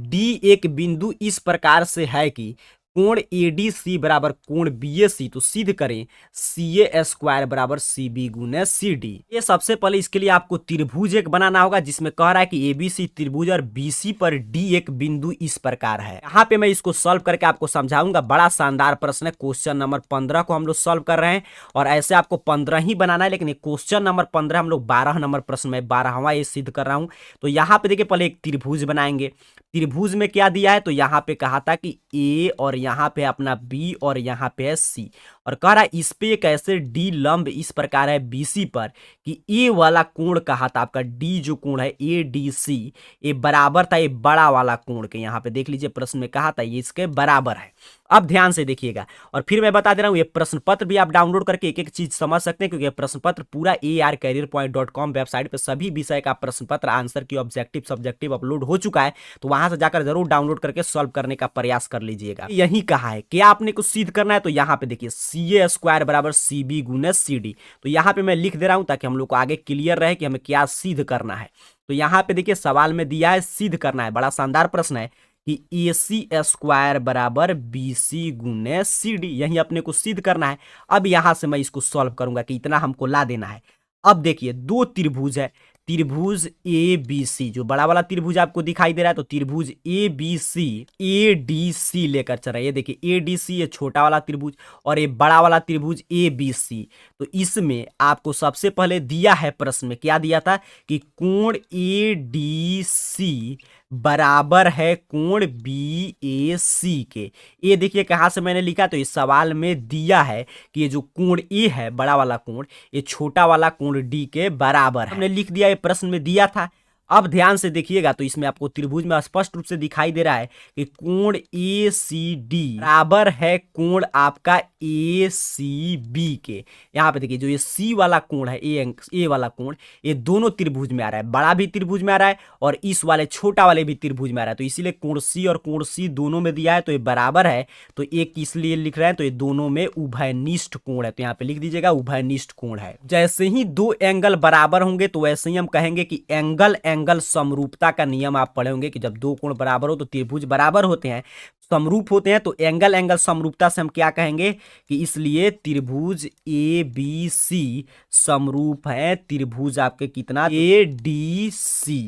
D एक बिंदु इस प्रकार से है कि कोण ADC बराबर कोण BAC, तो सिद्ध करें CA स्क्वायर बराबर CB गुने CD। ये सबसे पहले इसके लिए आपको त्रिभुज एक बनाना होगा, जिसमें कह रहा है कि ABC त्रिभुज और BC पर D एक बिंदु इस प्रकार है। यहाँ पे मैं इसको सॉल्व करके आपको समझाऊंगा। बड़ा शानदार प्रश्न है। क्वेश्चन नंबर 15 को हम लोग सॉल्व कर रहे हैं और ऐसे आपको 15 ही बनाना है, लेकिन क्वेश्चन नंबर 15 हम लोग 12 नंबर प्रश्न में 12वां ये सिद्ध कर रहा हूं। तो यहाँ पे देखिए पहले एक त्रिभुज बनाएंगे। त्रिभुज में क्या दिया है, तो यहाँ पे कहा था कि A और यहाँ पे अपना B और यहाँ पे है C, और कह रहा है इस पे एक ऐसे D लंब इस प्रकार है BC पर कि A वाला कोण कहा था आपका D जो कोण है ADC ये बराबर था ये बड़ा वाला कोण के। यहाँ पे देख लीजिए प्रश्न में कहा था ये इसके बराबर है। अब ध्यान से देखिएगा और फिर मैं बता दे रहा हूँ ये प्रश्न पत्र भी आप डाउनलोड करके एक एक चीज समझ सकते हैं, क्योंकि ये प्रश्न पत्र पूरा arcareerpoint.com वेबसाइट पे सभी विषय का प्रश्न पत्र आंसर की ऑब्जेक्टिव सब्जेक्टिव अपलोड हो चुका है, तो वहां से जाकर जरूर डाउनलोड करके सॉल्व करने का प्रयास कर लीजिएगा। यही कहा है कि आपने कुछ सिद्ध करना है, तो यहाँ पे देखिए CA स्क्वायर बराबर CB गुने CD। तो यहाँ पे मैं लिख दे रहा हूँ ताकि हम लोग को आगे क्लियर रहे कि हमें क्या सिद्ध करना है। तो यहाँ पे देखिए सवाल में दिया है सिद्ध करना है, बड़ा शानदार प्रश्न है कि AC स्क्वायर बराबर BC गुने CD, यही अपने को सिद्ध करना है। अब यहां से मैं इसको सॉल्व करूंगा कि इतना हमको ला देना है। अब देखिए दो त्रिभुज है, त्रिभुज ABC जो बड़ा वाला त्रिभुज आपको दिखाई दे रहा है, तो त्रिभुज ABC ADC लेकर चल रहा है। ये देखिए ADC ये छोटा वाला त्रिभुज और ये बड़ा वाला त्रिभुज ABC। तो इसमें आपको सबसे पहले दिया है प्रश्न में क्या दिया था कि कोण ADC बराबर है कोण BAC के। ये देखिए कहां से मैंने लिखा, तो इस सवाल में दिया है कि ये जो कोण A है बड़ा वाला कोण ये छोटा वाला कोण D के बराबर है। हमने लिख दिया, ये प्रश्न में दिया था। अब ध्यान से देखिएगा तो इसमें आपको त्रिभुज में स्पष्ट रूप से दिखाई दे रहा है कि कोण ACD बराबर है कोण आपका ACB के। यहाँ पे देखिए जो ये C वाला कोण है A वाला कोण ये दोनों त्रिभुज में आ रहा है, बड़ा भी त्रिभुज में आ रहा है और इस वाले छोटा वाले भी त्रिभुज में आ रहा है। तो इसीलिए कोण C और कोण C दोनों में दिया है, तो ये बराबर है। तो एक इसलिए लिख रहे हैं, तो ये दोनों में उभयनिष्ठ कोण है, तो यहाँ पे लिख दीजिएगा उभयनिष्ठ कोण है। जैसे ही दो एंगल बराबर होंगे तो वैसे ही हम कहेंगे कि एंगल समरूपता का नियम आप पढ़े होंगे कि जब दो कोण बराबर हो तो त्रिभुज बराबर होते हैं, समरूप होते हैं। तो एंगल समरूपता से हम क्या कहेंगे कि इसलिए त्रिभुज ABC समरूप है त्रिभुज आपके कितना ADC,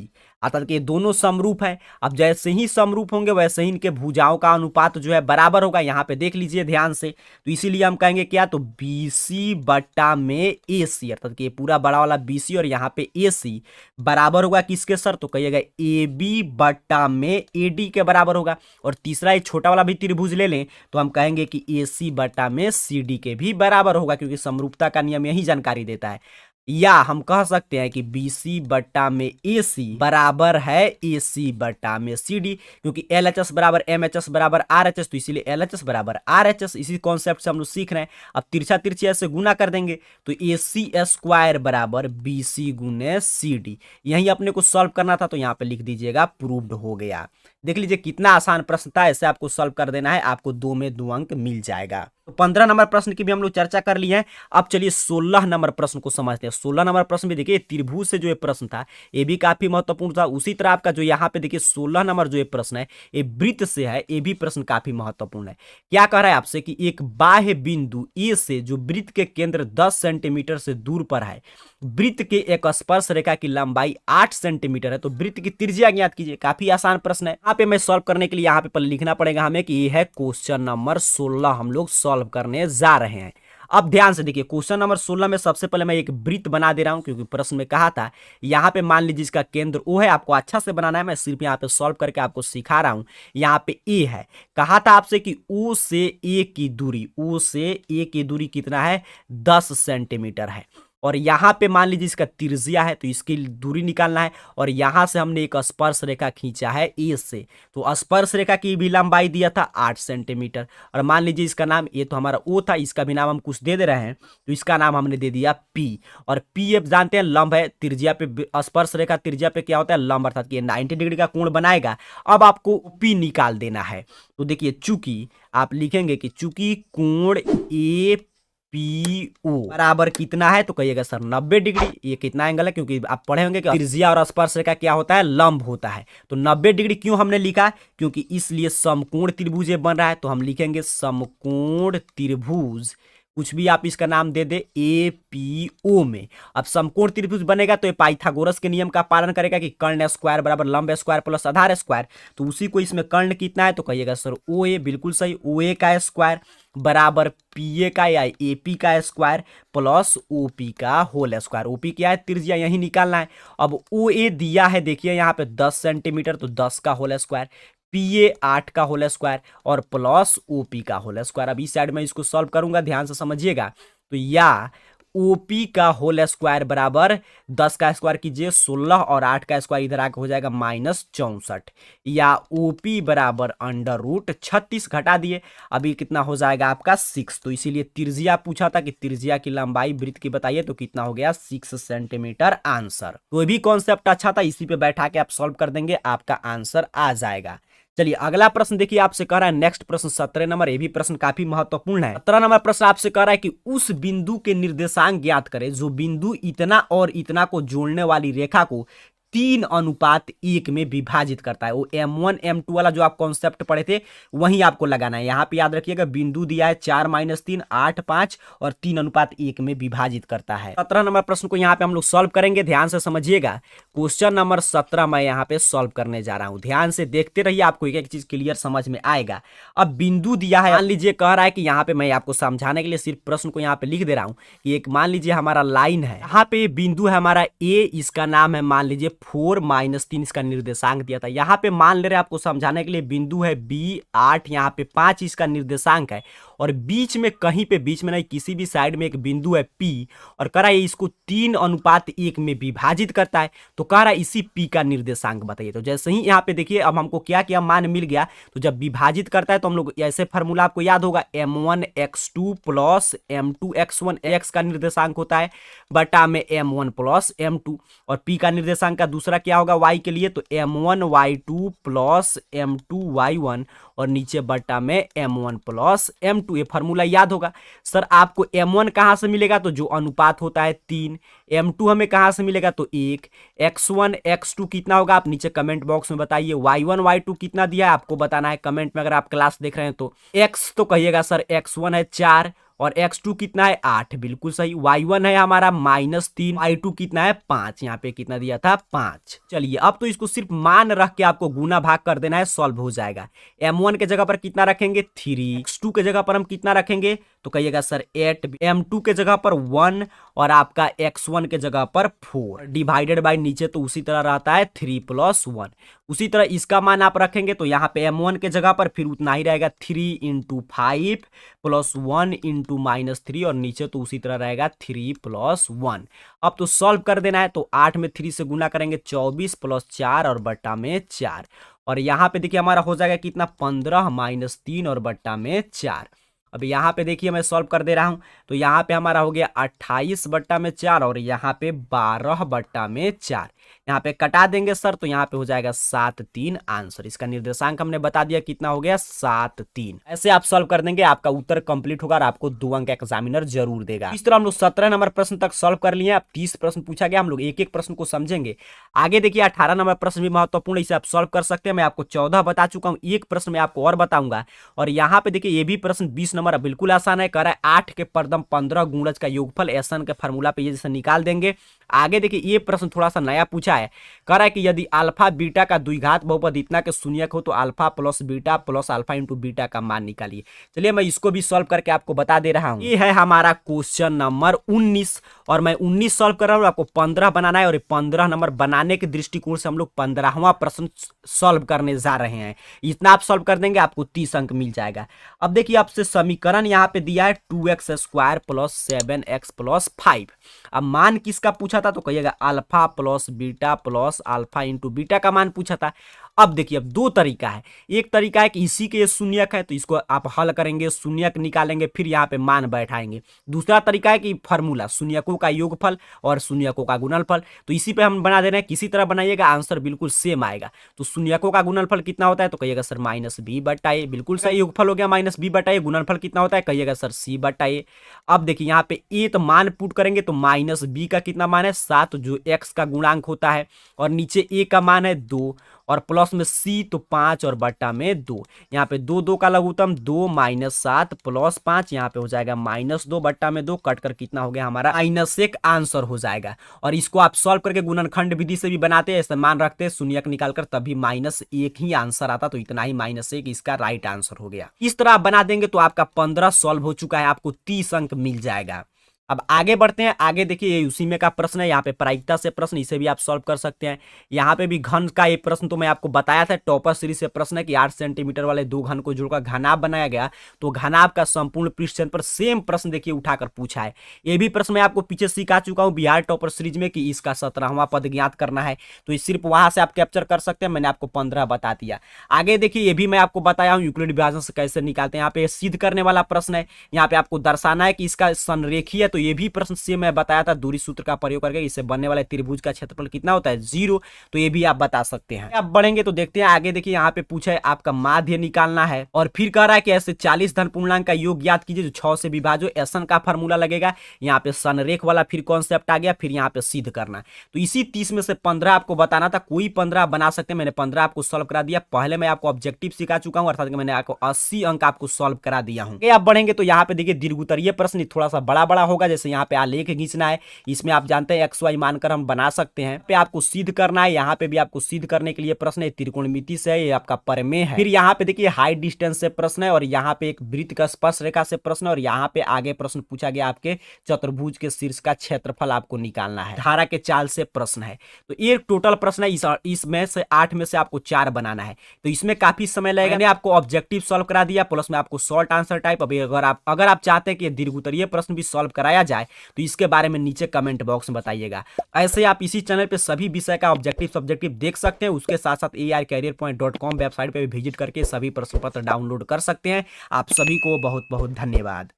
अर्थात कि ये दोनों समरूप है। अब जैसे ही समरूप होंगे वैसे ही इनके भुजाओं का अनुपात जो है बराबर होगा। यहाँ पे देख लीजिए ध्यान से, तो इसीलिए हम कहेंगे क्या, तो BC बट्टा में AC, अर्थात कि ये पूरा बड़ा वाला BC और यहाँ पे AC बराबर होगा किसके सर, तो कहिएगा AB बट्टा में AD के बराबर होगा। और तीसरा एक छोटा वाला भी त्रिभुज ले लें तो हम कहेंगे कि AC बट्टा में CD के भी बराबर होगा, क्योंकि समरूपता का नियम यही जानकारी देता है। या हम कह सकते हैं कि BC बट्टा में AC बराबर है AC बट्टा में CD, क्योंकि LHS बराबर MHS बराबर RHS, तो इसीलिए LHS बराबर RHS। इसी कॉन्सेप्ट से हम लोग सीख रहे हैं। अब तिरछा तिरछी ऐसे गुना कर देंगे तो AC स्क्वायर बराबर BC गुने CD, यही अपने को सॉल्व करना था, तो यहाँ पे लिख दीजिएगा प्रूव्ड हो गया। देख लीजिए कितना आसान प्रश्न था, ऐसे आपको सॉल्व कर देना है, आपको 2 में 2 अंक मिल जाएगा। तो 15 नंबर प्रश्न की भी हम लोग चर्चा कर लिए हैं। अब चलिए 16 नंबर प्रश्न को समझते हैं। 16 नंबर प्रश्न भी देखिए त्रिभुज से जो ये प्रश्न था ये भी काफी महत्वपूर्ण था। उसी तरह आपका जो यहाँ पे देखिए 16 नंबर जो ये प्रश्न है ये वृत्त से है, ये भी प्रश्न काफी महत्वपूर्ण है। क्या कह रहा है आपसे कि एक बाह्य बिंदु ए से जो वृत्त के केंद्र 10 सेंटीमीटर से दूर पर है, वृत्त के एक स्पर्श रेखा की लंबाई 8 सेंटीमीटर है, तो वृत्त की त्रिज्या ज्ञात कीजिए। काफी आसान प्रश्न है। यहाँ पे मैं सॉल्व करने के लिए यहाँ पे लिखना पड़ेगा हमें कि ये है क्वेश्चन नंबर 16 हम लोग सॉल्व करने जा रहे हैं। अब ध्यान से देखिए क्वेश्चन नंबर 16 में सबसे पहले मैं एक वृत्त बना दे रहा हूं, क्योंकि प्रश्न में कहा था यहाँ पे मान लीजिए इसका केंद्र ओ है, आपको अच्छा से बनाना है। मैं सिर्फ यहाँ पे सॉल्व करके आपको सिखा रहा हूं। यहाँ पे ए है, कहा था आपसे कि ओ से ए की दूरी, ओ से ए की दूरी कितना है 10 सेंटीमीटर है, और यहाँ पे मान लीजिए इसका त्रिज्या है, तो इसकी दूरी निकालना है। और यहाँ से हमने एक स्पर्श रेखा खींचा है ए से, तो स्पर्श रेखा की भी लंबाई दिया था 8 सेंटीमीटर। और मान लीजिए इसका नाम, ये तो हमारा ओ था, इसका भी नाम हम कुछ दे रहे हैं, तो इसका नाम हमने दे दिया पी। और पी आप जानते हैं लंब है, त्रिज्या पे स्पर्श रेखा त्रिज्या पे क्या होता है लंब, अर्थात कि 90 डिग्री का कोण बनाएगा। अब आपको पी निकाल देना है। तो देखिए चूंकि आप लिखेंगे कि चूंकि कोण ए पी ओ बराबर कितना है, तो कहिएगा सर 90 डिग्री। ये कितना एंगल है, क्योंकि आप पढ़े होंगे कि त्रिज्या और स्पर्श रेखा क्या होता है लंब होता है। तो 90 डिग्री क्यों हमने लिखा, क्योंकि इसलिए समकोण त्रिभुज बन रहा है, तो हम लिखेंगे समकोण त्रिभुज, कुछ भी आप इसका नाम दे दे ए पी ओ में। अब समकोण त्रिभुज बनेगा तो ये पाइथागोरस के नियम का पालन करेगा कि कर्ण स्क्वायर बराबर लंब स्क्वायर प्लस आधार स्क्वायर, तो उसी को इसमें कर्ण कितना है, तो कहिएगा सर ओ ए, बिल्कुल सही, ओ ए का स्क्वायर बराबर पी ए का या ए पी का स्क्वायर प्लस ओ पी का होल स्क्वायर। ओ पी क्या है त्रिज्या, यही निकालना है। अब ओ ए दिया है देखिए यहाँ पे 10 सेंटीमीटर, तो 10 का होल स्क्वायर, पी ए 8 का होल स्क्वायर और प्लस ओपी का होल स्क्वायर। अब इस साइड में इसको सॉल्व करूंगा, ध्यान से समझिएगा। तो या ओपी का होल स्क्वायर बराबर 10 का स्क्वायर कीजिए 16 और 8 का स्क्वायर इधर आके हो जाएगा -64, या ओपी बराबर √36 घटा दिए, अभी कितना हो जाएगा आपका 6। तो इसीलिए त्रिज्या पूछा था कि त्रिज्या की लंबाई वृत्त की बताइए, तो कितना हो गया 6 सेंटीमीटर आंसर। कोई भी कॉन्सेप्ट अच्छा था, इसी पे बैठा के आप सॉल्व कर देंगे, आपका आंसर आ जाएगा। चलिए अगला प्रश्न देखिए, आपसे कह रहा है नेक्स्ट प्रश्न 17 नंबर, ये भी प्रश्न काफी महत्वपूर्ण है। 17 नंबर प्रश्न आपसे कह रहा है कि उस बिंदु के निर्देशांक ज्ञात करें जो बिंदु इतना और इतना को जोड़ने वाली रेखा को 3:1 में विभाजित करता है। वो M1 M2 वाला जो आप कॉन्सेप्ट पढ़े थे वहीं आपको लगाना है। यहाँ पे याद रखिएगा बिंदु दिया है 4 - 3 8 5 और 3:1 में विभाजित करता है। 17 नंबर प्रश्न को यहाँ पे हम लोग सॉल्व करेंगे, ध्यान से समझिएगा। क्वेश्चन नंबर 17 मैं यहाँ पे सॉल्व करने जा रहा हूँ, ध्यान से देखते रहिए, आपको एक एक चीज क्लियर समझ में आएगा। अब बिंदु दिया है, मान लीजिए कह रहा है कि यहाँ पे मैं आपको समझाने के लिए सिर्फ प्रश्न को यहाँ पे लिख दे रहा हूँ कि एक मान लीजिए हमारा लाइन है, यहाँ पे बिंदु है हमारा ए, इसका नाम है मान लीजिए 4 - 3, इसका निर्देशांक दिया था। यहाँ पे मान ले रहे हैं आपको समझाने के लिए बिंदु है बी 8, यहाँ पे 5 इसका निर्देशांक है, और बीच में कहीं पे बीच में नहीं किसी भी साइड में एक बिंदु है पी, और कह रहा है इसको 3:1 में विभाजित करता है, तो कह रहा है इसी पी का निर्देशांक बताइए। तो जैसे ही यहाँ पे देखिए अब हमको क्या किया मान मिल गया, तो जब विभाजित करता है तो हम लोग ऐसे फार्मूला आपको याद होगा M1x2 प्लस M2x1, x का निर्देशांक होता है बटा में M1 प्लस M2, और पी का निर्देशांक का दूसरा क्या होगा y के लिए, तो M1y2 प्लस M2y1 और नीचे बटा में M1 प्लस M2, ये फार्मूला याद होगा। सर आपको M1 कहां से मिलेगा, तो जो अनुपात होता है 3, M2 हमें कहां से मिलेगा, तो 1, x1 x2 कितना होगा आप नीचे कमेंट बॉक्स में बताइए, y1 y2 कितना दिया है आपको बताना है कमेंट में, अगर आप क्लास देख रहे हैं तो। x तो कहिएगा सर x1 है 4 और x2 कितना है 8, बिल्कुल सही। y1 है हमारा -3, y2 कितना है 5, यहाँ पे कितना दिया था 5। चलिए अब तो इसको सिर्फ मान रख के आपको गुना भाग कर देना है, सॉल्व हो जाएगा। M1 के जगह पर कितना रखेंगे 3, x2 के जगह पर हम कितना रखेंगे, तो कहिएगा सर 8, M2 के जगह पर 1 और आपका x1 के जगह पर 4, डिवाइडेड बाय नीचे तो उसी तरह रहता है 3 + 1। उसी तरह इसका मान आप रखेंगे तो यहाँ पे M1 के जगह पर फिर उतना ही रहेगा 3 × 5 प्लस 1 × -3, और नीचे तो उसी तरह रहेगा 3 + 1। अब तो सॉल्व कर देना है, तो 8 में 3 से गुना करेंगे 24 + 4 और बट्टा में 4, और यहाँ पे देखिए हमारा हो जाएगा कितना 15 - 3 और बट्टा में 4। अब यहाँ पे देखिए मैं सॉल्व कर दे रहा हूँ, तो यहाँ पे हमारा हो गया 28 बट्टा में 4 और यहाँ पे 12 बट्टा में 4। यहाँ पे कटा देंगे सर तो यहाँ पे हो जाएगा 7 3 आंसर। इसका निर्देशांक हमने बता दिया कितना हो गया 7 3। ऐसे आप सॉल्व कर देंगे, आपका उत्तर कंप्लीट होगा और आपको 2 अंक एग्जामिनर जरूर देगा। इस तरह हम लोग 17 नंबर प्रश्न तक सॉल्व कर लिए। अब 30 प्रश्न पूछा गया, हम लोग एक एक प्रश्न को समझेंगे। आगे देखिए 18 नंबर प्रश्न भी महत्वपूर्ण, इसे आप सॉल्व कर सकते हैं। मैं आपको 14 बता चुका हूं, एक प्रश्न मैं आपको और बताऊंगा। और यहाँ पे देखिए ये भी प्रश्न 20 नंबर बिल्कुल आसान है, कह रहा है 8 के पदम 15 गुणज का योगफल एसन के फार्मूला पे ये जैसे निकाल देंगे। आगे देखिए ये प्रश्न थोड़ा सा नया पूछा है, कह रहा है कि यदि अल्फा बीटा का द्विघात बहुपद इतना के शून्यक हो तो alpha plus beta plus alpha into beta का मान निकालिए। चलिए मैं इसको भी सॉल्व करके आपको बता दे रहा हूं। ये है हमारा क्वेश्चन नंबर 19 और मैं 19 सॉल्व कर रहा हूं, आपको 15 बनाना है। और 15 नंबर बनाने के दृष्टिकोण से हम लोग 15वां प्रश्न सॉल्व करने जा रहे हैं। इतना आप सॉल्व कर देंगे आपको 30 अंक मिल जाएगा। अब देखिए आपसे समीकरण यहाँ पे दिया है 2x square plus 7x plus 5। अब मान किसका पूछा था तो कहिएगा alpha plus beta plus alpha into beta का मान पूछा था। अब देखिए अब दो तरीका है, एक तरीका है कि इसी के शून्यक है तो इसको आप हल करेंगे, शून्यक निकालेंगे, फिर यहाँ पे मान बैठाएंगे। दूसरा तरीका है कि फॉर्मूला शून्यकों का योगफल और शून्यकों का गुणनफल, तो इसी पे हम बना दे रहे हैं। किसी तरह बनाइएगा आंसर बिल्कुल सेम आएगा। तो शून्यकों का गुणनफल कितना होता है तो कहिएगा सर -b/a, बिल्कुल सही योगफल हो गया -b/a। गुणनफल कितना होता है कहिएगा सर c/a। अब देखिए यहाँ पे ए तो मान पुट करेंगे तो -b का कितना मान है 7 जो x का गुणांक होता है, और नीचे ए का मान है 2 और प्लस में सी तो 5 और बट्टा में 2। यहाँ पे 2 2 का लघुत्तम 2 -7 प्लस 5, यहाँ पे हो जाएगा -2 बट्टा में 2, कटकर कितना हो गया हमारा -1 आंसर हो जाएगा। और इसको आप सॉल्व करके गुणनखंड विधि से भी बनाते हैं, ऐसे मान रखते हैं शून्यक निकालकर, तभी -1 ही आंसर आता। तो इतना ही -1 इसका राइट आंसर हो गया। इस तरह आप बना देंगे तो आपका 15 सॉल्व हो चुका है, आपको 30 अंक मिल जाएगा। अब आगे बढ़ते हैं। आगे देखिए ये उसी में का प्रश्न है, यहाँ पे प्रायिकता से प्रश्न, इसे भी आप सॉल्व कर सकते हैं। यहाँ पे भी घन का एक प्रश्न तो मैं आपको बताया था, टॉपर सीरीज से प्रश्न है कि 8 सेंटीमीटर वाले दो घन को जोड़कर घनाभ बनाया गया, तो घनाभ का संपूर्ण पृष्ठ पर सेम प्रश्न देखिए उठाकर पूछा है। ये भी प्रश्न मैं आपको पीछे सिखा चुका हूँ बिहार टॉपर सीरीज में कि इसका 17वां पद ज्ञात करना है, तो सिर्फ वहां से आप कैप्चर कर सकते हैं। मैंने आपको 15 बता दिया। आगे देखिए ये भी मैं आपको बताया हूँ यूक्लिड विभाजन से कैसे निकालते हैं। यहाँ पे सिद्ध करने वाला प्रश्न है, यहाँ पे आपको दर्शाना है कि इसका संरेखीय है, तो ये भी प्रश्न सेम मैं बताया था दूरी सूत्र का प्रयोग करके। इससे बनने वाले त्रिभुज का क्षेत्रफल कितना होता है 0, तो ये भी आप बता सकते हैं। अब बढ़ेंगे तो देखते हैं आगे। देखिए यहाँ पे पूछा है आपका माध्य निकालना है, और फिर कह रहा है कि ऐसे 40 धन पूर्णांक का योग ज्ञात कीजिए जो 6 से विभाजो। एसन का फार्मूला लगेगा, यहाँ पे संरेख वाला फिर कॉन्सेप्ट आ गया, फिर यहाँ पे सिद्ध करना। तो इसी 30 में से 15 आपको बताना था, कोई 15 बना सकते हैं। मैंने 15 आपको सॉल्व करा दिया। पहले मैं आपको ऑब्जेक्टिव सिखा चुका हूँ, अर्थात मैंने आपको 80 अंक आपको सॉल्व करा दिया हूँ। आप बढ़ेंगे तो यहाँ पे देखिए दीर्घोत्तरीय प्रश्न थोड़ा सा बड़ा बड़ा होगा, जैसे यहाँ पे आलेख खींचना है, इसमें आप जानते हैं XY मानकर हम बना सकते हैं। पे आपको सिद्ध करना है, यहाँ पे भी आपको सिद्ध करने के लिए प्रश्न है, त्रिकोणमिति से है, ये आपका प्रमेय है। फिर यहाँ पे देखिए हाइट डिस्टेंस से प्रश्न है, और यहाँ पे एक वृत्त का स्पर्श रेखा से प्रश्न, और यहाँ पे आगे प्रश्न पूछा गया आपके चतुर्भुज के शीर्ष का क्षेत्रफल आपको निकालना है। धारा के चाल से प्रश्न है। तो ये टोटल प्रश्न है, इसमें से 8 में से आपको 4 बनाना है, तो इसमें काफी समय लगेगा। मैंने आपको ऑब्जेक्टिव सॉल्व करा दिया, प्लस में आपको शॉर्ट आंसर टाइप। अभी अगर आप चाहते हैं कि दीर्घोत्तरीय प्रश्न भी सॉल्व कराया जाए तो इसके बारे में नीचे कमेंट बॉक्स में बताइएगा। ऐसे आप इसी चैनल पे सभी विषय का ऑब्जेक्टिव सब्जेक्टिव देख सकते हैं। उसके साथ साथ arcareerpoint.com वेबसाइट पे भी विजिट करके सभी प्रश्न पत्र डाउनलोड कर सकते हैं। आप सभी को बहुत बहुत धन्यवाद।